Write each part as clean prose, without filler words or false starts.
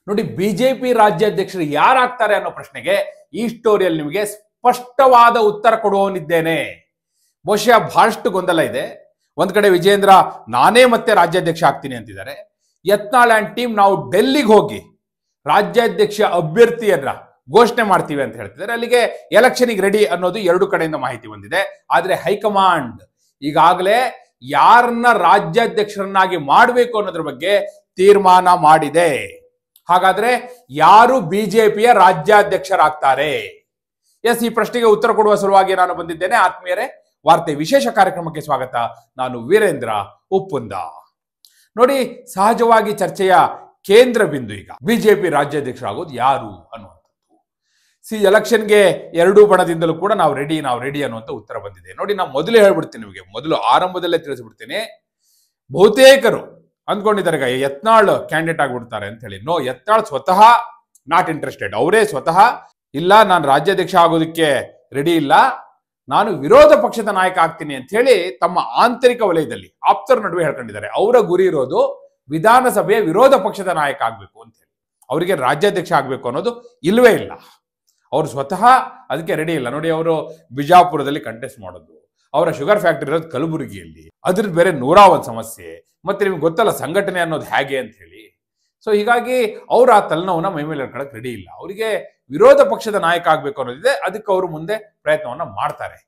ನೋಡಿ, ಬಿಜೆಪಿ ರಾಜ್ಯಾಧ್ಯಕ್ಷರು ಯಾರಾಗ್ತಾರೆ ಅನ್ನೋ ಪ್ರಶ್ನೆಗೆ ಈ ಸ್ಟೋರಿಯಲ್ಲಿ ನಿಮಗೆ ಸ್ಪಷ್ಟವಾದ ಉತ್ತರ ಕೊಡುವವನಿದ್ದೇನೆ. ಬಹುಶಃ ಬಹಳಷ್ಟು ಗೊಂದಲ ಇದೆ. ಒಂದ್ ಕಡೆ ವಿಜೇಂದ್ರ ನಾನೇ ಮತ್ತೆ ರಾಜ್ಯಾಧ್ಯಕ್ಷ ಆಗ್ತೀನಿ ಅಂತಿದ್ದಾರೆ. ಯತ್ನಾಳ್ ಅಂಡ್ ಟೀಮ್ ನಾವು ಡೆಲ್ಲಿಗೆ ಹೋಗಿ ರಾಜ್ಯಾಧ್ಯಕ್ಷ ಅಭ್ಯರ್ಥಿಯನ್ನ ಘೋಷಣೆ ಮಾಡ್ತೀವಿ ಅಂತ ಹೇಳ್ತಿದ್ದಾರೆ. ಅಲ್ಲಿಗೆ ಎಲೆಕ್ಷನ್ಗೆ ರೆಡಿ ಅನ್ನೋದು ಎರಡು ಕಡೆಯಿಂದ ಮಾಹಿತಿ ಬಂದಿದೆ. ಆದ್ರೆ ಹೈಕಮಾಂಡ್ ಈಗಾಗಲೇ ಯಾರನ್ನ ರಾಜ್ಯಾಧ್ಯಕ್ಷರನ್ನಾಗಿ ಮಾಡಬೇಕು ಅನ್ನೋದ್ರ ಬಗ್ಗೆ ತೀರ್ಮಾನ ಮಾಡಿದೆ. ಹಾಗಾದ್ರೆ ಯಾರು ಬಿಜೆಪಿಯ ರಾಜ್ಯಾಧ್ಯಕ್ಷರಾಗ್ತಾರೆ? ಎಸ್, ಈ ಪ್ರಶ್ನೆಗೆ ಉತ್ತರ ಕೊಡುವ ಸಲುವಾಗಿ ನಾನು ಬಂದಿದ್ದೇನೆ. ಆತ್ಮೀಯರೇ, ವಾರ್ತೆ ವಿಶೇಷ ಕಾರ್ಯಕ್ರಮಕ್ಕೆ ಸ್ವಾಗತ. ನಾನು ವೀರೇಂದ್ರ ಉಪ್ಪುಂದ. ನೋಡಿ, ಸಹಜವಾಗಿ ಚರ್ಚೆಯ ಕೇಂದ್ರ ಬಿಂದು ಈಗ ಬಿಜೆಪಿ ರಾಜ್ಯಾಧ್ಯಕ್ಷರಾಗೋದು ಯಾರು ಅನ್ನುವಂಥದ್ದು. ಎಲೆಕ್ಷನ್ಗೆ ಎರಡೂ ಬಣದಿಂದಲೂ ಕೂಡ ನಾವು ರೆಡಿ ಅನ್ನುವಂಥ ಉತ್ತರ ಬಂದಿದೆ. ನೋಡಿ, ನಾನು ಮೊದಲೇ ಹೇಳ್ಬಿಡ್ತೀನಿ, ನಿಮಗೆ ಮೊದಲು ಆರಂಭದಲ್ಲೇ ತಿಳಿಸ್ಬಿಡ್ತೀನಿ. ಬಹುತೇಕರು ಅಂದ್ಕೊಂಡಿದ್ದಾರೆ ಯತ್ನಾಳ್ ಕ್ಯಾಂಡಿಡೇಟ್ ಆಗ್ಬಿಡ್ತಾರೆ ಅಂತ ಹೇಳಿ. ನೋ, ಯತ್ನಾಳ್ ಸ್ವತಃ ನಾಟ್ ಇಂಟ್ರೆಸ್ಟೆಡ್. ಅವರೇ ಸ್ವತಃ ಇಲ್ಲ, ನಾನು ರಾಜ್ಯಾಧ್ಯಕ್ಷ ಆಗೋದಕ್ಕೆ ರೆಡಿ ಇಲ್ಲ, ನಾನು ವಿರೋಧ ಪಕ್ಷದ ನಾಯಕ ಆಗ್ತೀನಿ ಅಂತ ಹೇಳಿ ತಮ್ಮ ಆಂತರಿಕ ವಲಯದಲ್ಲಿ ಆಪ್ತರ ನಡುವೆ ಹೇಳ್ಕೊಂಡಿದ್ದಾರೆ. ಅವರ ಗುರಿ ಇರೋದು ವಿಧಾನಸಭೆಯ ವಿರೋಧ ಪಕ್ಷದ ನಾಯಕ ಆಗ್ಬೇಕು ಅಂತ ಹೇಳಿ. ಅವರಿಗೆ ರಾಜ್ಯಾಧ್ಯಕ್ಷ ಆಗ್ಬೇಕು ಅನ್ನೋದು ಇಲ್ವೇ ಇಲ್ಲ. ಅವರು ಸ್ವತಃ ಅದಕ್ಕೆ ರೆಡಿ ಇಲ್ಲ. ನೋಡಿ, ಅವರು ಬಿಜಾಪುರದಲ್ಲಿ ಕಂಟೆಸ್ಟ್ ಮಾಡೋದು, ಅವರ ಶುಗರ್ ಫ್ಯಾಕ್ಟರಿ ಇರೋದು ಕಲಬುರಗಿಯಲ್ಲಿ, ಅದ್ರದ್ದು ಬೇರೆ 101 ಸಮಸ್ಯೆ, ಮತ್ತೆ ನಿಮ್ಗೆ ಗೊತ್ತಲ್ಲ ಸಂಘಟನೆ ಅನ್ನೋದು ಹೇಗೆ ಅಂತ ಹೇಳಿ. ಸೊ ಹೀಗಾಗಿ ಅವ್ರು ಆ ತಲೆನೋವನ್ನ ಮೈಮೇಲೆ ಹೇಳ್ಕೊಳಕ್ ರೆಡಿ ಇಲ್ಲ. ಅವರಿಗೆ ವಿರೋಧ ಪಕ್ಷದ ನಾಯಕ ಆಗ್ಬೇಕು ಅನ್ನೋದಿದೆ. ಅದಕ್ಕೆ ಅವರು ಮುಂದೆ ಪ್ರಯತ್ನವನ್ನ ಮಾಡ್ತಾರೆ.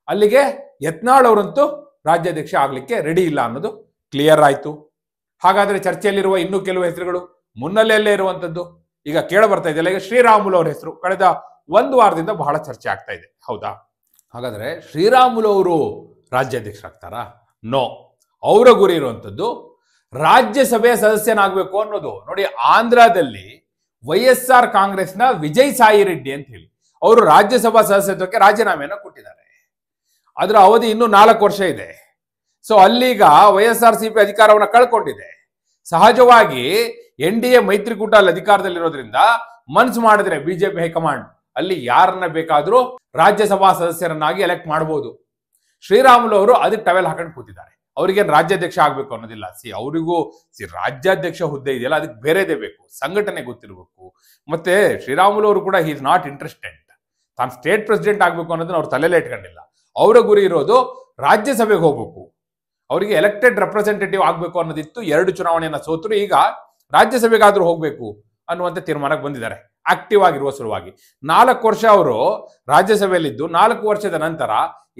ಅಲ್ಲಿಗೆ ಯತ್ನಾಳ್ ಅವರಂತೂ ರಾಜ್ಯಾಧ್ಯಕ್ಷ ಆಗ್ಲಿಕ್ಕೆ ರೆಡಿ ಇಲ್ಲ ಅನ್ನೋದು ಕ್ಲಿಯರ್ ಆಯ್ತು. ಹಾಗಾದ್ರೆ ಚರ್ಚೆಯಲ್ಲಿರುವ ಇನ್ನೂ ಕೆಲವು ಹೆಸರುಗಳು ಮುನ್ನೆಲೆಯಲ್ಲೇ ಇರುವಂತದ್ದು ಈಗ ಕೇಳ ಬರ್ತಾ ಇದೆಯಲ್ಲ. ಈಗ ಶ್ರೀರಾಮುಲು ಅವರ ಹೆಸರು ಕಳೆದ ಒಂದು ವಾರದಿಂದ ಬಹಳ ಚರ್ಚೆ ಆಗ್ತಾ ಇದೆ. ಹೌದಾ? ಹಾಗಾದ್ರೆ ಶ್ರೀರಾಮುಲು ಅವರು ರಾಜ್ಯಾಧ್ಯಕ್ಷರಾಗ್ತಾರಾ? ನೋ, ಅವರ ಗುರಿ ಇರುವಂತದ್ದು ರಾಜ್ಯಸಭೆಯ ಸದಸ್ಯನಾಗಬೇಕು ಅನ್ನೋದು. ನೋಡಿ, ಆಂಧ್ರದಲ್ಲಿ YSR ಕಾಂಗ್ರೆಸ್ನ ವಿಜಯ್ ಸಾಯಿ ರೆಡ್ಡಿ ಅಂತ ಹೇಳಿ ಅವರು ರಾಜ್ಯಸಭಾ ಸದಸ್ಯತ್ವಕ್ಕೆ ರಾಜೀನಾಮೆಯನ್ನು ಕೊಟ್ಟಿದ್ದಾರೆ. ಅದರ ಅವಧಿ ಇನ್ನೂ 4 ವರ್ಷ ಇದೆ. ಸೊ ಅಲ್ಲೀಗ YSRCP ಅಧಿಕಾರವನ್ನು ಕಳ್ಕೊಂಡಿದೆ. ಸಹಜವಾಗಿ NDA ಮೈತ್ರಿಕೂಟ ಅಲ್ಲಿ ಅಧಿಕಾರದಲ್ಲಿರೋದ್ರಿಂದ ಮನ್ಸು ಮಾಡಿದ್ರೆ ಬಿಜೆಪಿ ಹೈಕಮಾಂಡ್ ಅಲ್ಲಿ ಯಾರನ್ನ ಬೇಕಾದ್ರೂ ರಾಜ್ಯಸಭಾ ಸದಸ್ಯರನ್ನಾಗಿ ಎಲೆಕ್ಟ್ ಮಾಡಬಹುದು. ಶ್ರೀರಾಮುಲು ಅವರು ಅದಕ್ಕೆ ಟವೆಲ್ ಹಾಕೊಂಡು ಕೂತಿದ್ದಾರೆ. ಅವ್ರಿಗೇನು ರಾಜ್ಯಾಧ್ಯಕ್ಷ ಆಗ್ಬೇಕು ಅನ್ನೋದಿಲ್ಲ. ಅವರಿಗೂ ರಾಜ್ಯಾಧ್ಯಕ್ಷ ಹುದ್ದೆ ಇದೆಯಲ್ಲ, ಅದಕ್ಕೆ ಬೇರೆದೇ ಬೇಕು, ಸಂಘಟನೆ ಗೊತ್ತಿರಬೇಕು. ಮತ್ತೆ ಶ್ರೀರಾಮುಲು ಅವರು ಕೂಡ ಹಿ ಇಸ್ ನಾಟ್ ಇಂಟ್ರೆಸ್ಟೆಡ್. ತಾನು ಸ್ಟೇಟ್ ಪ್ರೆಸಿಡೆಂಟ್ ಆಗ್ಬೇಕು ಅನ್ನೋದನ್ನ ಅವ್ರು ತಲೆಯಲ್ಲೇ ಇಟ್ಕೊಂಡಿಲ್ಲ. ಅವರ ಗುರಿ ಇರೋದು ರಾಜ್ಯಸಭೆಗೆ ಹೋಗ್ಬೇಕು, ಅವರಿಗೆ ಎಲೆಕ್ಟೆಡ್ ರೆಪ್ರೆಸೆಂಟೇಟಿವ್ ಆಗ್ಬೇಕು ಅನ್ನೋದಿತ್ತು. 2 ಚುನಾವಣೆಯನ್ನ ಸೋತರು, ಈಗ ರಾಜ್ಯಸಭೆಗಾದ್ರೂ ಹೋಗ್ಬೇಕು ಅನ್ನುವಂಥ ತೀರ್ಮಾನಕ್ಕೆ ಬಂದಿದ್ದಾರೆ ಆಕ್ಟಿವ್ ಆಗಿರುವ ಸಲುವಾಗಿ. 4 ವರ್ಷ ಅವರು ರಾಜ್ಯಸಭೆಯಲ್ಲಿದ್ದು 4 ವರ್ಷದ ನಂತರ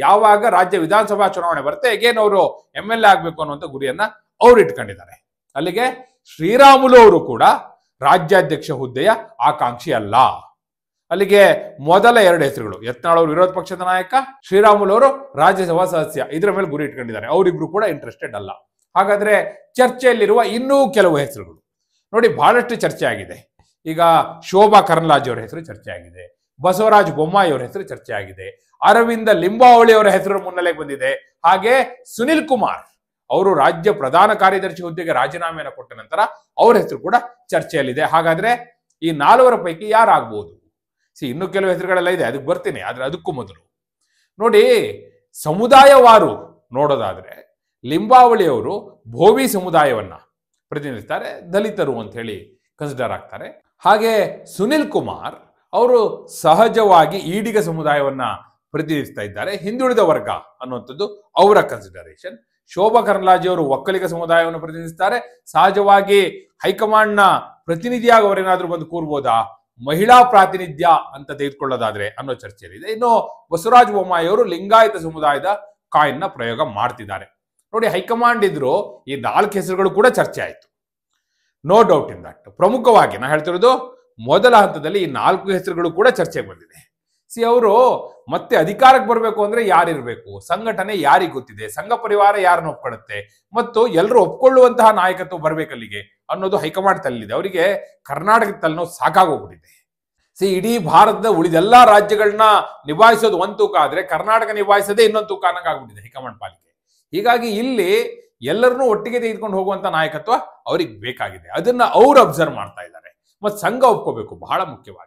ಯಾವಾಗ ರಾಜ್ಯ ವಿಧಾನಸಭಾ ಚುನಾವಣೆ ಬರುತ್ತೆ ಅಗೇನ್ ಅವರು MLA ಆಗ್ಬೇಕು ಅನ್ನುವಂಥ ಗುರಿಯನ್ನ ಅವ್ರು ಇಟ್ಕೊಂಡಿದ್ದಾರೆ. ಅಲ್ಲಿಗೆ ಶ್ರೀರಾಮುಲು ಅವರು ಕೂಡ ರಾಜ್ಯಾಧ್ಯಕ್ಷ ಹುದ್ದೆಯ ಆಕಾಂಕ್ಷಿ ಅಲ್ಲ. ಅಲ್ಲಿಗೆ ಮೊದಲ 2 ಹೆಸರುಗಳು, ಯತ್ನಾಳ್ ಅವರು ವಿರೋಧ ಪಕ್ಷದ ನಾಯಕ, ಶ್ರೀರಾಮುಲು ಅವರು ರಾಜ್ಯಸಭಾ ಸದಸ್ಯ, ಇದರ ಮೇಲೆ ಗುರಿ ಇಟ್ಕೊಂಡಿದ್ದಾರೆ. ಅವರಿಬ್ರು ಕೂಡ ಇಂಟ್ರೆಸ್ಟೆಡ್ ಅಲ್ಲ. ಹಾಗಾದ್ರೆ ಚರ್ಚೆಯಲ್ಲಿರುವ ಇನ್ನೂ ಕೆಲವು ಹೆಸರುಗಳು ನೋಡಿ, ಬಹಳಷ್ಟು ಚರ್ಚೆ ಆಗಿದೆ. ಈಗ ಶೋಭಾ ಕರಂದ್ಲಾಜೆ ಅವರ ಹೆಸರು ಚರ್ಚೆ ಆಗಿದೆ, ಬಸವರಾಜ ಬೊಮ್ಮಾಯಿ ಅವರ ಹೆಸರು ಚರ್ಚೆ ಆಗಿದೆ, ಅರವಿಂದ ಲಿಂಬಾವಳಿ ಅವರ ಹೆಸರು ಮುನ್ನೆಲೆಗೆ ಬಂದಿದೆ. ಹಾಗೆ ಸುನಿಲ್ ಕುಮಾರ್ ಅವರು ರಾಜ್ಯ ಪ್ರಧಾನ ಕಾರ್ಯದರ್ಶಿ ಹುದ್ದೆಗೆ ರಾಜೀನಾಮೆಯನ್ನು ಕೊಟ್ಟ ನಂತರ ಅವರ ಹೆಸರು ಕೂಡ ಚರ್ಚೆಯಲ್ಲಿದೆ. ಹಾಗಾದ್ರೆ ಈ 4 ಪೈಕಿ ಯಾರಾಗ್ಬೋದು? ಇನ್ನು ಕೆಲವು ಹೆಸರುಗಳೆಲ್ಲ ಇದೆ, ಅದಕ್ಕೆ ಬರ್ತೀನಿ. ಆದ್ರೆ ಅದಕ್ಕೂ ಮೊದಲು ನೋಡಿ, ಸಮುದಾಯವಾರು ನೋಡೋದಾದ್ರೆ ಲಿಂಬಾವಳಿ ಅವರು ಭೋವಿ ಸಮುದಾಯವನ್ನ ಪ್ರತಿನಿಧಿಸ್ತಾರೆ, ದಲಿತರು ಅಂತ ಹೇಳಿ ಕನ್ಸಿಡರ್ ಆಗ್ತಾರೆ. ಹಾಗೆ ಸುನಿಲ್ ಕುಮಾರ್ ಅವರು ಸಹಜವಾಗಿ ಈಡಿಗ ಸಮುದಾಯವನ್ನ ಪ್ರತಿನಿಧಿಸ್ತಾ ಇದ್ದಾರೆ, ಹಿಂದುಳಿದ ವರ್ಗ ಅನ್ನುವಂಥದ್ದು ಅವರ ಕನ್ಸಿಡರೇಷನ್. ಶೋಭಾ ಕರಂದ್ಲಾಜೆ ಅವರು ಒಕ್ಕಲಿಗ ಸಮುದಾಯವನ್ನು ಪ್ರತಿನಿಧಿಸ್ತಾರೆ. ಸಹಜವಾಗಿ ಹೈಕಮಾಂಡ್ನ ಪ್ರತಿನಿಧಿಯಾಗಿ ಅವರೇನಾದ್ರೂ ಬಂದು ಕೂರ್ಬೋದಾ, ಮಹಿಳಾ ಪ್ರಾತಿನಿಧ್ಯ ಅಂತ ತೆಗೆದುಕೊಳ್ಳೋದಾದ್ರೆ ಅನ್ನೋ ಚರ್ಚೆಯಲ್ಲಿದೆ. ಇನ್ನು ಬಸವರಾಜ ಬೊಮ್ಮಾಯಿ ಅವರು ಲಿಂಗಾಯತ ಸಮುದಾಯದ ಕಾಯಿನ್ನ ಪ್ರಯೋಗ ಮಾಡ್ತಿದ್ದಾರೆ. ನೋಡಿ, ಹೈಕಮಾಂಡ್ ಇದ್ರು ಈ 4 ಹೆಸರುಗಳು ಕೂಡ ಚರ್ಚೆ ಆಯ್ತು, ನೋ ಡೌಟ್ ಇನ್ ದಟ್. ಪ್ರಮುಖವಾಗಿ ನಾ ಹೇಳ್ತಿರೋದು ಮೊದಲ ಹಂತದಲ್ಲಿ ಈ 4 ಹೆಸರುಗಳು ಕೂಡ ಚರ್ಚೆಗೆ ಬಂದಿದೆ. ಅವರು ಮತ್ತೆ ಅಧಿಕಾರಕ್ಕೆ ಬರಬೇಕು ಅಂದ್ರೆ ಯಾರಿರ್ಬೇಕು, ಸಂಘಟನೆ ಯಾರಿಗೆ ಗೊತ್ತಿದೆ, ಸಂಘ ಪರಿವಾರ ಯಾರನ್ನ ಒಪ್ಕೊಳ್ಳುತ್ತೆ, ಮತ್ತು ಎಲ್ಲರೂ ಒಪ್ಕೊಳ್ಳುವಂತಹ ನಾಯಕತ್ವ ಬರ್ಬೇಕಲ್ಲಿಗೆ ಅನ್ನೋದು ಹೈಕಮಾಂಡ್ ತಲೆಯಿದೆ. ಅವರಿಗೆ ಕರ್ನಾಟಕದ ತಲೆನೋವು ಸಾಕಾಗೋಗ್ಬಿಟ್ಟಿದೆ. ಇಡೀ ಭಾರತದ ಉಳಿದೆಲ್ಲಾ ರಾಜ್ಯಗಳನ್ನ ನಿಭಾಯಿಸೋದು ಒಂದು ತೂಕ ಆದ್ರೆ ಕರ್ನಾಟಕ ನಿಭಾಯಿಸೋದೇ ಇನ್ನೊಂದು ತೂಕ ಅನ್ನಂಗಾಗ್ಬಿಟ್ಟಿದೆ ಹೈಕಮಾಂಡ್ ಪಾಲಿಗೆ. ಹೀಗಾಗಿ ಇಲ್ಲಿ ಎಲ್ಲರನ್ನೂ ಒಟ್ಟಿಗೆ ತೆಗೆದುಕೊಂಡು ಹೋಗುವಂತ ನಾಯಕತ್ವ ಅವ್ರಿಗೆ ಬೇಕಾಗಿದೆ. ಅದನ್ನ ಅವ್ರು ಅಬ್ಸರ್ವ್ ಮಾಡ್ತಾ ಇದ್ದಾರೆ. ಮತ್ತೆ ಸಂಘ ಒಪ್ಕೋಬೇಕು, ಬಹಳ ಮುಖ್ಯವಾಗಿ.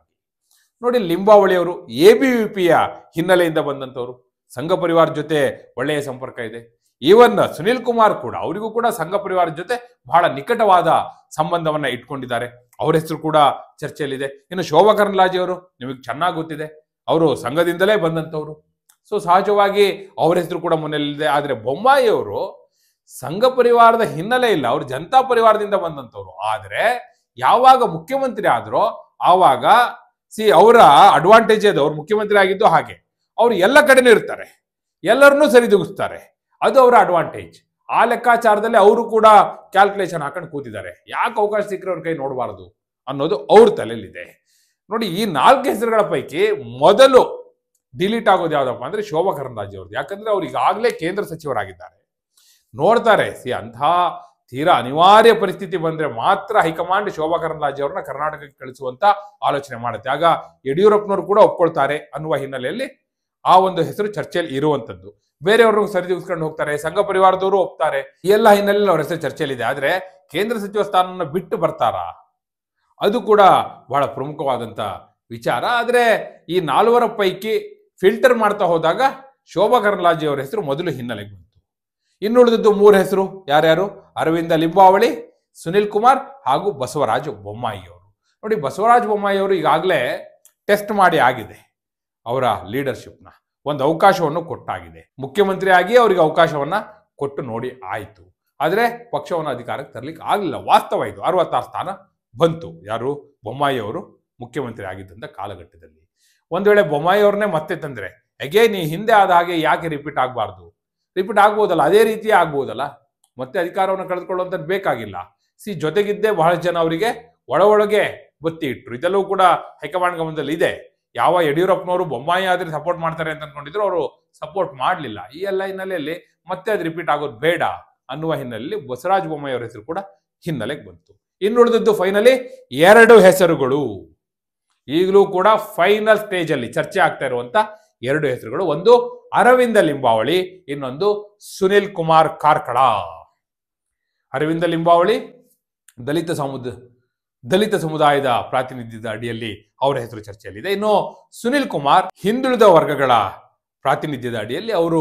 ನೋಡಿ, ಲಿಂಬಾವಳಿ ಅವರು ABVPಯ ಹಿನ್ನೆಲೆಯಿಂದ ಬಂದಂತವರು, ಸಂಘ ಪರಿವಾರ ಜೊತೆ ಒಳ್ಳೆಯ ಸಂಪರ್ಕ ಇದೆ. ಈವನ್ ಸುನಿಲ್ ಕುಮಾರ್ ಕೂಡ, ಅವರಿಗೂ ಕೂಡ ಸಂಘ ಪರಿವಾರದ ಜೊತೆ ಬಹಳ ನಿಕಟವಾದ ಸಂಬಂಧವನ್ನ ಇಟ್ಕೊಂಡಿದ್ದಾರೆ. ಅವ್ರ ಹೆಸರು ಕೂಡ ಚರ್ಚೆಯಲ್ಲಿದೆ. ಇನ್ನು ಶೋಭಾ ಕರಂದ್ಲಾಜೆ ಅವರು ನಿಮಗೆ ಚೆನ್ನಾಗಿ ಗೊತ್ತಿದೆ, ಅವರು ಸಂಘದಿಂದಲೇ ಬಂದಂಥವ್ರು. ಸೊ ಸಹಜವಾಗಿ ಅವರ ಹೆಸರು ಕೂಡ ಮುನ್ನೆಲೆಯಿದೆ. ಆದರೆ ಬೊಮ್ಮಾಯಿ ಅವರು ಸಂಘ ಪರಿವಾರದ ಹಿನ್ನೆಲೆ ಇಲ್ಲ, ಅವರು ಜನತಾ ಪರಿವಾರದಿಂದ ಬಂದಂಥವ್ರು. ಆದರೆ ಯಾವಾಗ ಮುಖ್ಯಮಂತ್ರಿ ಆದ್ರೋ ಆವಾಗ ಅವರ ಅಡ್ವಾಂಟೇಜ್ ಅದು, ಅವ್ರು ಮುಖ್ಯಮಂತ್ರಿ ಆಗಿದ್ದು ಹಾಗೆ ಅವ್ರು ಎಲ್ಲ ಕಡೆನೂ ಇರ್ತಾರೆ, ಎಲ್ಲರನ್ನೂ ಸರಿದೂಗಿಸ್ತಾರೆ, ಅದು ಅವರ ಅಡ್ವಾಂಟೇಜ್. ಆ ಲೆಕ್ಕಾಚಾರದಲ್ಲಿ ಅವರು ಕೂಡ ಕ್ಯಾಲ್ಕುಲೇಷನ್ ಹಾಕೊಂಡು ಕೂತಿದ್ದಾರೆ, ಯಾಕೆ ಅವಕಾಶ ಸಿಕ್ಕರೆ ಅವ್ರ ಕೈ ನೋಡಬಾರದು ಅನ್ನೋದು ಅವ್ರ ತಲೆಯಲ್ಲಿದೆ. ನೋಡಿ, ಈ 4 ಹೆಸರುಗಳ ಪೈಕಿ ಮೊದಲು ಡಿಲೀಟ್ ಆಗೋದು ಯಾವ್ದಪ್ಪ ಅಂದ್ರೆ ಶೋಭಾ ಕರಂದ್ಲಾಜೆ ಅವ್ರದ್ದು. ಯಾಕಂದ್ರೆ ಅವ್ರು ಈಗಾಗಲೇ ಕೇಂದ್ರ ಸಚಿವರಾಗಿದ್ದಾರೆ. ನೋಡ್ತಾರೆ, ಅಂಥ ತೀರಾ ಅನಿವಾರ್ಯ ಪರಿಸ್ಥಿತಿ ಬಂದ್ರೆ ಮಾತ್ರ ಹೈಕಮಾಂಡ್ ಶೋಭಾ ಕರಂದ್ಲಾಜೆ ಅವ್ರನ್ನ ಕರ್ನಾಟಕಕ್ಕೆ ಕಳಿಸುವಂತ ಆಲೋಚನೆ ಮಾಡುತ್ತೆ. ಆಗ ಯಡಿಯೂರಪ್ಪನವರು ಕೂಡ ಒಪ್ಕೊಳ್ತಾರೆ ಅನ್ನುವ ಹಿನ್ನೆಲೆಯಲ್ಲಿ ಆ ಒಂದು ಹೆಸರು ಚರ್ಚೆಯಲ್ಲಿ ಇರುವಂತದ್ದು. ಬೇರೆಯವ್ರಿಗೂ ಸರಿದೂಗಿಸ್ಕೊಂಡು ಹೋಗ್ತಾರೆ, ಸಂಘ ಪರಿವಾರದವರು ಒಪ್ತಾರೆ, ಈ ಎಲ್ಲ ಹಿನ್ನೆಲೆಯಲ್ಲಿ ಅವ್ರ ಹೆಸರು ಚರ್ಚೆಯಲ್ಲಿದೆ. ಆದ್ರೆ ಕೇಂದ್ರ ಸಚಿವ ಸ್ಥಾನವನ್ನು ಬಿಟ್ಟು ಬರ್ತಾರಾ, ಅದು ಕೂಡ ಬಹಳ ಪ್ರಮುಖವಾದಂತ ವಿಚಾರ. ಆದ್ರೆ ಈ 4 ಪೈಕಿ ಫಿಲ್ಟರ್ ಮಾಡ್ತಾ ಹೋದಾಗ ಶೋಭಾ ಕರಂದ್ಲಾಜೆ ಅವರ ಹೆಸರು ಮೊದಲು ಹಿನ್ನೆಲೆಗೆ ಬಂತು. ಇನ್ನುಳಿದದ್ದು 3 ಹೆಸರು ಯಾರ್ಯಾರು? ಅರವಿಂದ ಲಿಂಬಾವಳಿ, ಸುನಿಲ್ ಕುಮಾರ್ ಹಾಗೂ ಬಸವರಾಜ ಬೊಮ್ಮಾಯಿ ಅವರು. ನೋಡಿ, ಬಸವರಾಜ ಬೊಮ್ಮಾಯಿ ಅವರು ಈಗಾಗಲೇ ಟೆಸ್ಟ್ ಮಾಡಿ ಆಗಿದೆ, ಅವರ ಲೀಡರ್ಶಿಪ್ನ ಒಂದು ಅವಕಾಶವನ್ನು ಕೊಟ್ಟಾಗಿದೆ. ಮುಖ್ಯಮಂತ್ರಿ ಆಗಿ ಅವರಿಗೆ ಅವಕಾಶವನ್ನ ಕೊಟ್ಟು ನೋಡಿ ಆಯಿತು. ಆದರೆ ಪಕ್ಷವನ್ನು ಅಧಿಕಾರಕ್ಕೆ ತರಲಿಕ್ಕೆ ಆಗಲಿಲ್ಲ. ವಾಸ್ತವ ಇದು. 66 ಸ್ಥಾನ ಬಂತು. ಯಾರು? ಬೊಮ್ಮಾಯಿ ಅವರು ಮುಖ್ಯಮಂತ್ರಿ ಆಗಿದ್ದಂಥ ಕಾಲಘಟ್ಟದಲ್ಲಿ. ಒಂದು ವೇಳೆ ಬೊಮ್ಮಾಯಿ ಅವ್ರನ್ನೇ ಮತ್ತೆ ತಂದ್ರೆ ಅಗೇನ್ ಈ ಹಿಂದೆ ಆದ ಹಾಗೆ ಯಾಕೆ ರಿಪೀಟ್ ಆಗಬಾರ್ದು? ರಿಪೀಟ್ ಆಗ್ಬೋದಲ್ಲ, ಅದೇ ರೀತಿ ಆಗ್ಬೋದಲ್ಲ, ಮತ್ತೆ ಅಧಿಕಾರವನ್ನು ಕಳೆದುಕೊಳ್ಳುವಂಥದ್ದು ಬೇಕಾಗಿಲ್ಲ. ಜೊತೆಗಿದ್ದೇ ಬಹಳಷ್ಟು ಜನ ಅವರಿಗೆ ಒಳಗೆ ಬತ್ತಿ ಇಟ್ರು. ಇದೆಲ್ಲವೂ ಕೂಡ ಹೈಕಮಾಂಡ್ ಗಮನದಲ್ಲಿ ಇದೆ. ಯಾವ ಯಡಿಯೂರಪ್ಪನವರು ಬೊಮ್ಮಾಯಿ ಆದ್ರೆ ಸಪೋರ್ಟ್ ಮಾಡ್ತಾರೆ ಅಂತ ಅನ್ಕೊಂಡಿದ್ರು, ಅವರು ಸಪೋರ್ಟ್ ಮಾಡಲಿಲ್ಲ. ಈ ಎಲ್ಲ ಹಿನ್ನೆಲೆಯಲ್ಲಿ ಮತ್ತೆ ಅದು ರಿಪೀಟ್ ಆಗೋದು ಬೇಡ ಅನ್ನುವ ಹಿನ್ನೆಲೆಯಲ್ಲಿ ಬಸವರಾಜ ಬೊಮ್ಮಾಯಿ ಅವರ ಹೆಸರು ಕೂಡ ಹಿನ್ನೆಲೆಗೆ ಬಂತು. ಇನ್ನುಳಿದದ್ದು ಫೈನಲಿ 2 ಹೆಸರುಗಳು, ಈಗಲೂ ಕೂಡ ಫೈನಲ್ ಸ್ಟೇಜ್ ಅಲ್ಲಿ ಚರ್ಚೆ ಆಗ್ತಾ ಇರುವಂತ 2 ಹೆಸರುಗಳು. ಒಂದು ಅರವಿಂದ ಲಿಂಬಾವಳಿ, ಇನ್ನೊಂದು ಸುನಿಲ್ ಕುಮಾರ್ ಕಾರ್ಕಳ. ಅರವಿಂದ ಲಿಂಬಾವಳಿ ದಲಿತ ಸಮುದಾಯದ ಪ್ರಾತಿನಿಧ್ಯದ ಅಡಿಯಲ್ಲಿ ಅವರ ಹೆಸರು ಚರ್ಚೆಯಲ್ಲಿದೆ. ಇನ್ನು ಸುನಿಲ್ ಕುಮಾರ್ ಹಿಂದುಳಿದ ವರ್ಗಗಳ ಪ್ರಾತಿನಿಧ್ಯದ ಅಡಿಯಲ್ಲಿ ಅವರು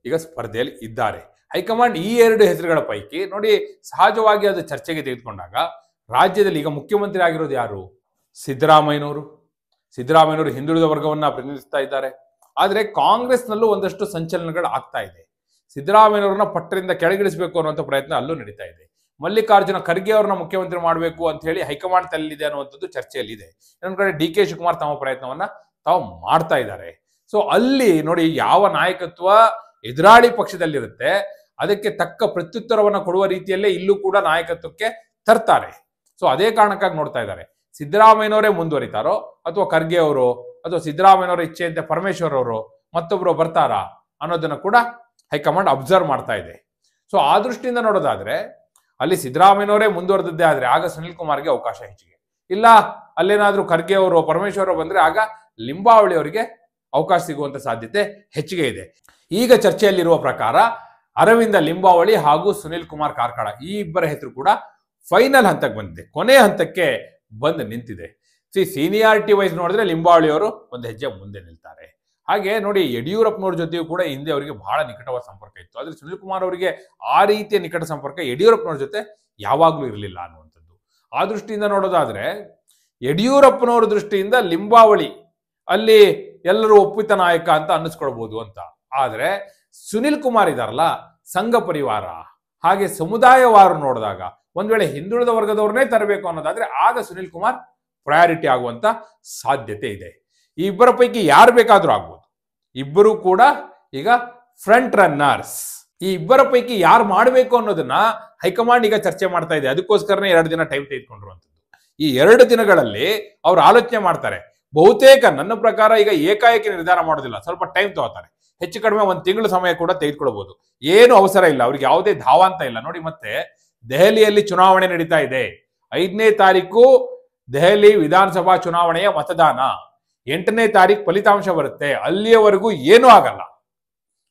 ಈಗ ಸ್ಪರ್ಧೆಯಲ್ಲಿ ಇದ್ದಾರೆ. ಹೈಕಮಾಂಡ್ ಈ 2 ಹೆಸರುಗಳ ಪೈಕಿ ನೋಡಿ, ಸಹಜವಾಗಿ ಅದು ಚರ್ಚೆಗೆ ತೆಗೆದುಕೊಂಡಾಗ ರಾಜ್ಯದಲ್ಲಿ ಈಗ ಮುಖ್ಯಮಂತ್ರಿ ಆಗಿರೋದು ಯಾರು? ಸಿದ್ದರಾಮಯ್ಯನವರು ಹಿಂದುಳಿದ ವರ್ಗವನ್ನ ಪ್ರತಿನಿಧಿಸ್ತಾ ಇದ್ದಾರೆ. ಆದರೆ ಕಾಂಗ್ರೆಸ್ನಲ್ಲೂ ಒಂದಷ್ಟು ಸಂಚಲನಗಳು ಆಗ್ತಾ ಇದೆ. ಸಿದ್ದರಾಮಯ್ಯನವ್ರನ್ನ ಪಟ್ಟರಿಂದ ಕೆಳಗಿಳಿಸಬೇಕು ಅನ್ನುವಂಥ ಪ್ರಯತ್ನ ಅಲ್ಲೂ ನಡೀತಾ ಇದೆ. ಮಲ್ಲಿಕಾರ್ಜುನ ಖರ್ಗೆ ಅವ್ರನ್ನ ಮುಖ್ಯಮಂತ್ರಿ ಮಾಡಬೇಕು ಅಂತ ಹೇಳಿ ಹೈಕಮಾಂಡ್ ತಲ್ಲಿದೆ ಅನ್ನುವಂಥದ್ದು ಚರ್ಚೆಯಲ್ಲಿದೆ. ಇನ್ನೊಂದು ಕಡೆ ಡಿ ಕೆ ಶಿವಕುಮಾರ್ ತಮ್ಮ ಪ್ರಯತ್ನವನ್ನ ತಾವು ಮಾಡ್ತಾ ಇದ್ದಾರೆ. ಸೊ ಅಲ್ಲಿ ನೋಡಿ, ಯಾವ ನಾಯಕತ್ವ ಎದುರಾಳಿ ಪಕ್ಷದಲ್ಲಿರುತ್ತೆ ಅದಕ್ಕೆ ತಕ್ಕ ಪ್ರತ್ಯುತ್ತರವನ್ನ ಕೊಡುವ ರೀತಿಯಲ್ಲೇ ಇಲ್ಲೂ ಕೂಡ ನಾಯಕತ್ವಕ್ಕೆ ತರ್ತಾರೆ. ಸೊ ಅದೇ ಕಾರಣಕ್ಕಾಗಿ ನೋಡ್ತಾ ಇದ್ದಾರೆ, ಸಿದ್ದರಾಮಯ್ಯನವರೇ ಮುಂದುವರಿತಾರೋ ಅಥವಾ ಖರ್ಗೆ ಅವರು ಅಥವಾ ಸಿದ್ದರಾಮಯ್ಯನವರ ಇಚ್ಛೆಯಂತೆ ಪರಮೇಶ್ವರ್ ಅವರು ಮತ್ತೊಬ್ರು ಬರ್ತಾರಾ ಅನ್ನೋದನ್ನ ಕೂಡ ಹೈಕಮಾಂಡ್ ಅಬ್ಸರ್ವ್ ಮಾಡ್ತಾ ಇದೆ. ಸೊ ಆ ದೃಷ್ಟಿಯಿಂದ ನೋಡೋದಾದ್ರೆ ಅಲ್ಲಿ ಸಿದ್ದರಾಮಯ್ಯನವರೇ ಮುಂದುವರೆದದ್ದೇ ಆದ್ರೆ ಆಗ ಸುನಿಲ್ ಕುಮಾರ್ಗೆ ಅವಕಾಶ ಹೆಚ್ಚಿಗೆ. ಇಲ್ಲ ಅಲ್ಲೇನಾದ್ರೂ ಖರ್ಗೆ ಅವರು ಪರಮೇಶ್ವರ್ ಬಂದ್ರೆ ಆಗ ಲಿಂಬಾವಳಿ ಅವರಿಗೆ ಅವಕಾಶ ಸಿಗುವಂತ ಸಾಧ್ಯತೆ ಹೆಚ್ಚಿಗೆ ಇದೆ. ಈಗ ಚರ್ಚೆಯಲ್ಲಿರುವ ಪ್ರಕಾರ ಅರವಿಂದ ಲಿಂಬಾವಳಿ ಹಾಗೂ ಸುನಿಲ್ ಕುಮಾರ್ ಕಾರ್ಕಳ ಈ ಇಬ್ಬರ ಹೆಸರು ಕೂಡ ಫೈನಲ್ ಹಂತಕ್ಕೆ ಬಂದಿದೆ, ಕೊನೆ ಹಂತಕ್ಕೆ ಬಂದು ನಿಂತಿದೆ. ಸೀನಿಯಾರಿಟಿ ವೈಸ್ ನೋಡಿದ್ರೆ ಲಿಂಬಾವಳಿ ಅವರು ಒಂದು ಹೆಜ್ಜೆ ಮುಂದೆ ನಿಲ್ತಾರೆ. ಹಾಗೆ ನೋಡಿ, ಯಡಿಯೂರಪ್ಪನವ್ರ ಜೊತೆಯೂ ಕೂಡ ಹಿಂದೆ ಅವರಿಗೆ ಬಹಳ ನಿಕಟವಾದ ಸಂಪರ್ಕ ಇತ್ತು. ಆದ್ರೆ ಸುನಿಲ್ ಕುಮಾರ್ ಅವರಿಗೆ ಆ ರೀತಿಯ ನಿಕಟ ಸಂಪರ್ಕ ಯಡಿಯೂರಪ್ಪನವ್ರ ಜೊತೆ ಯಾವಾಗ್ಲೂ ಇರಲಿಲ್ಲ ಅನ್ನುವಂಥದ್ದು. ಆ ದೃಷ್ಟಿಯಿಂದ ನೋಡೋದಾದ್ರೆ ಯಡಿಯೂರಪ್ಪನವ್ರ ದೃಷ್ಟಿಯಿಂದ ಲಿಂಬಾವಳಿ ಅಲ್ಲಿ ಎಲ್ಲರೂ ಒಪ್ಪಿತ ನಾಯಕ ಅಂತ ಅನ್ನಿಸ್ಕೊಳ್ಬಹುದು ಅಂತ. ಆದ್ರೆ ಸುನಿಲ್ ಕುಮಾರ್ ಇದಾರಲ್ಲ, ಸಂಘ ಪರಿವಾರ ಹಾಗೆ ಸಮುದಾಯವಾರ ನೋಡಿದಾಗ ಒಂದ್ ವೇಳೆ ಹಿಂದುಳಿದ ವರ್ಗದವ್ರನ್ನೇ ತರಬೇಕು ಅನ್ನೋದಾದ್ರೆ ಆಗ ಸುನಿಲ್ ಕುಮಾರ್ ಪ್ರಯಾರಿಟಿ ಆಗುವಂತ ಸಾಧ್ಯತೆ ಇದೆ. ಈ ಇಬ್ಬರ ಪೈಕಿ ಯಾರು ಬೇಕಾದ್ರೂ ಆಗ್ಬೋದು. ಇಬ್ಬರು ಕೂಡ ಈಗ ಫ್ರಂಟ್ ರನ್ನರ್ಸ್. ಈ ಇಬ್ಬರ ಪೈಕಿ ಯಾರು ಮಾಡಬೇಕು ಅನ್ನೋದನ್ನ ಹೈಕಮಾಂಡ್ ಈಗ ಚರ್ಚೆ ಮಾಡ್ತಾ ಇದೆ. ಅದಕ್ಕೋಸ್ಕರನೇ 2 ದಿನ ಟೈಮ್ ತೆಗೆದುಕೊಂಡಿರುವಂಥದ್ದು. ಈ 2 ದಿನಗಳಲ್ಲಿ ಅವ್ರು ಆಲೋಚನೆ ಮಾಡ್ತಾರೆ. ಬಹುತೇಕ ನನ್ನ ಪ್ರಕಾರ ಈಗ ಏಕಾಏಕಿ ನಿರ್ಧಾರ ಮಾಡೋದಿಲ್ಲ, ಸ್ವಲ್ಪ ಟೈಮ್ ತಗೋತಾರೆ. ಹೆಚ್ಚು ಕಡಿಮೆ 1 ತಿಂಗಳು ಸಮಯ ಕೂಡ ತೆಗೆದುಕೊಳ್ಬಹುದು. ಏನು ಅವಸರ ಇಲ್ಲ, ಅವ್ರಿಗೆ ಯಾವುದೇ ಧಾವಂತ ಇಲ್ಲ. ನೋಡಿ, ಮತ್ತೆ ದೆಹಲಿಯಲ್ಲಿ ಚುನಾವಣೆ ನಡೀತಾ ಇದೆ. 5ನೇ ತಾರೀಕು ದೆಹಲಿ ವಿಧಾನಸಭಾ ಚುನಾವಣೆಯ ಮತದಾನ, 8ನೇ ತಾರೀಕು ಫಲಿತಾಂಶ ಬರುತ್ತೆ. ಅಲ್ಲಿಯವರೆಗೂ ಏನೂ ಆಗಲ್ಲ.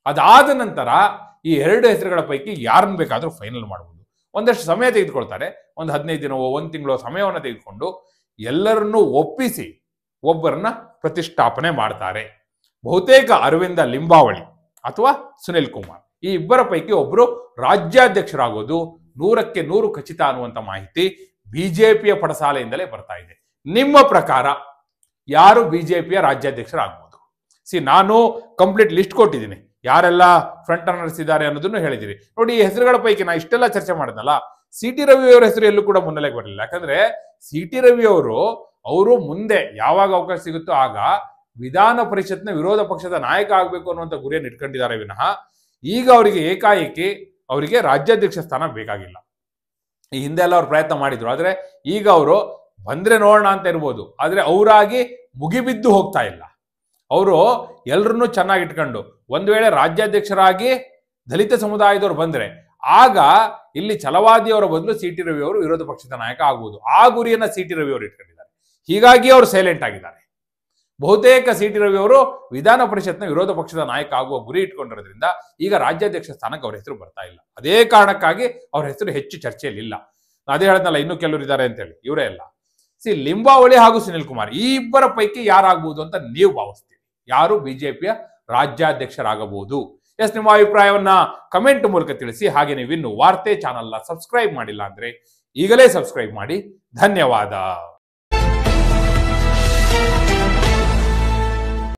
ಅದಾದ ನಂತರ ಈ 2 ಹೆಸರುಗಳ ಪೈಕಿ ಯಾರನ್ನ ಬೇಕಾದ್ರೂ ಫೈನಲ್ ಮಾಡಬಹುದು. ಒಂದಷ್ಟು ಸಮಯ ತೆಗೆದುಕೊಳ್ತಾರೆ, ಒಂದು 15 ದಿನವೋ 1 ತಿಂಗಳು ಸಮಯವನ್ನು ತೆಗೆದುಕೊಂಡು ಎಲ್ಲರನ್ನೂ ಒಪ್ಪಿಸಿ ಒಬ್ಬರನ್ನ ಪ್ರತಿಷ್ಠಾಪನೆ ಮಾಡ್ತಾರೆ. ಬಹುತೇಕ ಅರವಿಂದ ಲಿಂಬಾವಳಿ ಅಥವಾ ಸುನಿಲ್ ಕುಮಾರ್ ಈ ಇಬ್ಬರ ಪೈಕಿ ಒಬ್ರು ರಾಜ್ಯಾಧ್ಯಕ್ಷರಾಗೋದು 100ಕ್ಕೆ 100 ಖಚಿತ ಅನ್ನುವಂಥ ಮಾಹಿತಿ ಬಿಜೆಪಿಯ ಪಡಸಾಲೆಯಿಂದಲೇ ಬರ್ತಾ ಇದೆ. ನಿಮ್ಮ ಪ್ರಕಾರ ಯಾರು ಬಿಜೆಪಿಯ ರಾಜ್ಯಾಧ್ಯಕ್ಷರಾಗಬಹುದು? ನಾನು ಕಂಪ್ಲೀಟ್ ಲಿಸ್ಟ್ ಕೊಟ್ಟಿದ್ದೀನಿ, ಯಾರೆಲ್ಲ ಫ್ರಂಟ್ ರನ್ನರ್ಸ್ ಇದ್ದಾರೆ ಅನ್ನೋದನ್ನು ಹೇಳಿದಿರಿ. ನೋಡಿ, ಈ ಹೆಸರುಗಳ ಪೈಕಿ ನಾ ಇಷ್ಟೆಲ್ಲ ಚರ್ಚೆ ಮಾಡಿದ್ನಲ್ಲ, ಸಿ ಟಿ ರವಿ ಅವರ ಹೆಸರು ಎಲ್ಲೂ ಕೂಡ ಮುನ್ನೆಲೆಗೆ ಬರಲಿಲ್ಲ. ಯಾಕಂದ್ರೆ ಸಿ ಟಿ ರವಿ ಅವರು ಮುಂದೆ ಯಾವಾಗ ಅವಕಾಶ ಸಿಗುತ್ತೋ ಆಗ ವಿಧಾನ ಪರಿಷತ್ನ ವಿರೋಧ ಪಕ್ಷದ ನಾಯಕ ಆಗಬೇಕು ಅನ್ನುವಂಥ ಗುರಿಯನ್ನು ಇಟ್ಕೊಂಡಿದ್ದಾರೆ ವಿನಃ ಈಗ ಅವರಿಗೆ ಏಕಾಏಕಿ ಅವರಿಗೆ ರಾಜ್ಯಾಧ್ಯಕ್ಷ ಸ್ಥಾನ ಬೇಕಾಗಿಲ್ಲ. ಈ ಹಿಂದೆ ಎಲ್ಲ ಅವ್ರು ಪ್ರಯತ್ನ ಮಾಡಿದ್ರು, ಆದ್ರೆ ಈಗ ಅವರು ಬಂದ್ರೆ ನೋಡೋಣ ಅಂತ ಇರ್ಬೋದು, ಆದ್ರೆ ಅವರಾಗಿ ಮುಗಿಬಿದ್ದು ಹೋಗ್ತಾ ಇಲ್ಲ. ಅವರು ಎಲ್ಲರನ್ನೂ ಚೆನ್ನಾಗಿ ಇಟ್ಕೊಂಡು ಒಂದು ವೇಳೆ ರಾಜ್ಯಾಧ್ಯಕ್ಷರಾಗಿ ದಲಿತ ಸಮುದಾಯದವರು ಬಂದ್ರೆ ಆಗ ಇಲ್ಲಿ ಛಲವಾದಿಯವರ ಬದಲು ಸಿ ಟಿ ರವಿ ಅವರು ವಿರೋಧ ಪಕ್ಷದ ನಾಯಕ ಆಗ್ಬೋದು. ಆ ಗುರಿಯನ್ನ ಸಿ ಟಿ ರವಿ ಅವರು ಇಟ್ಕೊಂಡಿದ್ದಾರೆ. ಹೀಗಾಗಿ ಅವರು ಸೈಲೆಂಟ್ ಆಗಿದ್ದಾರೆ. ಬಹುತೇಕ ಸಿ ಟಿ ರವಿ ಅವರು ವಿಧಾನ ಪರಿಷತ್ನ ವಿರೋಧ ಪಕ್ಷದ ನಾಯಕ ಆಗುವ ಗುರಿ ಇಟ್ಕೊಂಡಿರೋದ್ರಿಂದ ಈಗ ರಾಜ್ಯಾಧ್ಯಕ್ಷ ಸ್ಥಾನಕ್ಕೆ ಅವ್ರ ಹೆಸರು ಬರ್ತಾ ಇಲ್ಲ. ಅದೇ ಕಾರಣಕ್ಕಾಗಿ ಅವ್ರ ಹೆಸರು ಹೆಚ್ಚು ಚರ್ಚೆಯಲ್ಲಿ ಇಲ್ಲ. ಅದೇ ಹೇಳದ್ನಲ್ಲ, ಇನ್ನೂ ಕೆಲವರು ಇದ್ದಾರೆ ಅಂತೇಳಿ, ಇವರೇ ಎಲ್ಲ. ಲಿಂಬಾವಳಿ ಹಾಗೂ ಸುನಿಲ್ ಕುಮಾರ್ ಈ ಇಬ್ಬರ ಪೈಕಿ ಯಾರಾಗಬಹುದು ಅಂತ ನೀವು ಭಾವಿಸ್ತೀರಿ? ಯಾರು ಬಿಜೆಪಿಯ ರಾಜ್ಯಾಧ್ಯಕ್ಷರಾಗಬಹುದು? ನಿಮ್ಮ ಅಭಿಪ್ರಾಯವನ್ನ ಕಮೆಂಟ್ ಮೂಲಕ ತಿಳಿಸಿ. ಹಾಗೆ ನೀವಿನ್ನು ವಾರ್ತೆ ಚಾನಲ್ನ ಸಬ್ಸ್ಕ್ರೈಬ್ ಮಾಡಿಲ್ಲ ಅಂದ್ರೆ ಈಗಲೇ ಸಬ್ಸ್ಕ್ರೈಬ್ ಮಾಡಿ. ಧನ್ಯವಾದ.